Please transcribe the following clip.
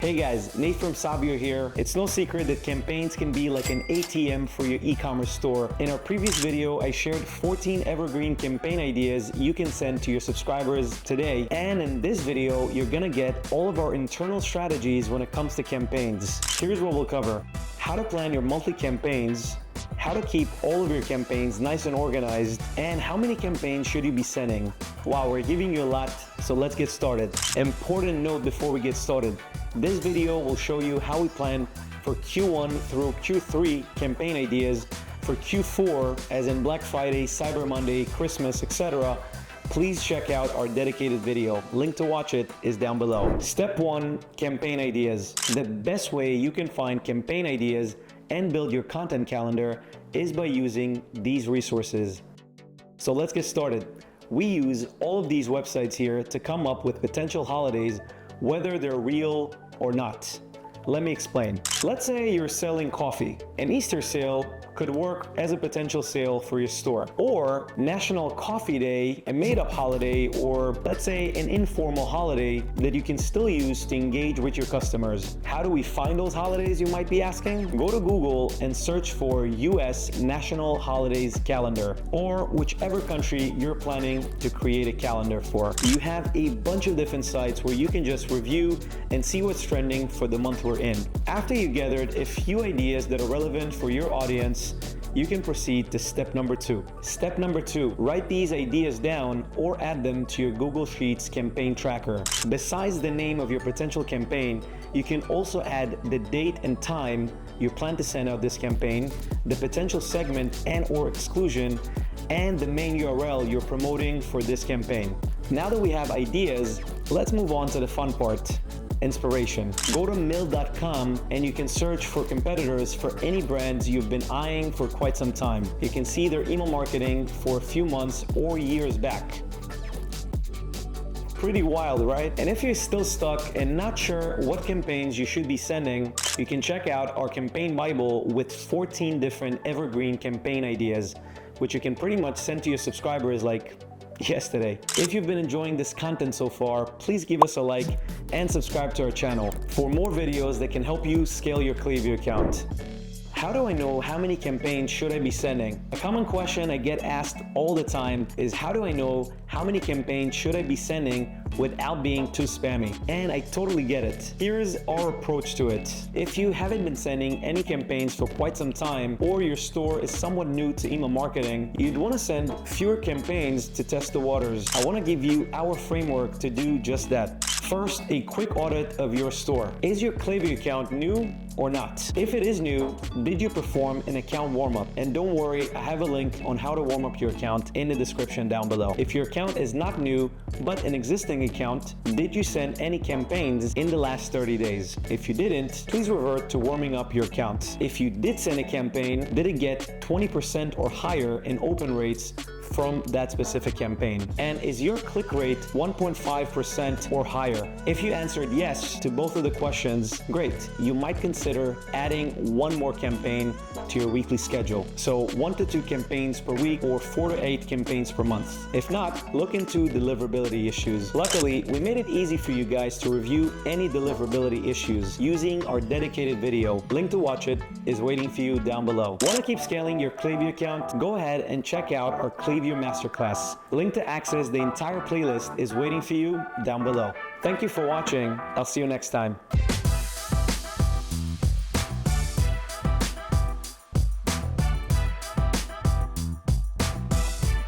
Hey guys, Nate from Klaviyo here. It's no secret that campaigns can be like an ATM for your e-commerce store. In our previous video, I shared 14 evergreen campaign ideas you can send to your subscribers today. And in this video, you're gonna get all of our internal strategies when it comes to campaigns. Here's what we'll cover: how to plan your monthly campaigns, how to keep all of your campaigns nice and organized, and how many campaigns should you be sending. Wow, we're giving you a lot, so let's get started. Important note before we get started: this video will show you how we plan for Q1 through Q3 campaign ideas. For Q4, as in Black Friday, Cyber Monday, Christmas, etc., please check out our dedicated video. Link to watch it is down below. Step 1, campaign ideas. The best way you can find campaign ideas and build your content calendar is by using these resources. So let's get started. We use all of these websites here to come up with potential holidays, whether they're real or not. Let me explain. Let's say you're selling coffee. An Easter sale could work as a potential sale for your store. Or National Coffee Day, a made-up holiday, or let's say an informal holiday that you can still use to engage with your customers. How do we find those holidays, you might be asking? Go to Google and search for US National Holidays Calendar, or whichever country you're planning to create a calendar for. You have a bunch of different sites where you can just review and see what's trending for the month we're in. After you gathered a few ideas that are relevant for your audience, you can proceed to step number 2. Step number 2, write these ideas down or add them to your Google Sheets campaign tracker. Besides the name of your potential campaign, you can also add the date and time you plan to send out this campaign, the potential segment and or exclusion, and the main URL you're promoting for this campaign. Now that we have ideas, let's move on to the fun part: inspiration. Go to mill.com and you can search for competitors for any brands you've been eyeing for quite some time. You can see their email marketing for a few months or years back. Pretty wild, right? And if you're still stuck and not sure what campaigns you should be sending, you can check out our campaign Bible with 14 different evergreen campaign ideas, which you can pretty much send to your subscribers like yesterday. If you've been enjoying this content so far, please give us a like and subscribe to our channel for more videos that can help you scale your Klaviyo account. How do I know how many campaigns should I be sending? A common question I get asked all the time is, how do I know how many campaigns should I be sending without being too spammy? And I totally get it. Here's our approach to it. If you haven't been sending any campaigns for quite some time, or your store is somewhat new to email marketing, you'd want to send fewer campaigns to test the waters. I want to give you our framework to do just that. First, a quick audit of your store. Is your Klaviyo account new or not? If it is new, did you perform an account warm-up? And don't worry, I have a link on how to warm up your account in the description down below. If your account is not new, but an existing account, did you send any campaigns in the last 30 days? If you didn't, please revert to warming up your account. If you did send a campaign, did it get 20% or higher in open rates from that specific campaign? And is your click rate 1.5% or higher? If you answered yes to both of the questions, great. You might consider adding one more campaign to your weekly schedule. So 1 to 2 campaigns per week or 4 to 8 campaigns per month. If not, look into deliverability issues. Luckily, we made it easy for you guys to review any deliverability issues using our dedicated video. Link to watch it is waiting for you down below. Want to keep scaling your Klaviyo account? Go ahead and check out our Klaviyo Masterclass. Link to access the entire playlist is waiting for you down below. Thank you for watching. I'll see you next time.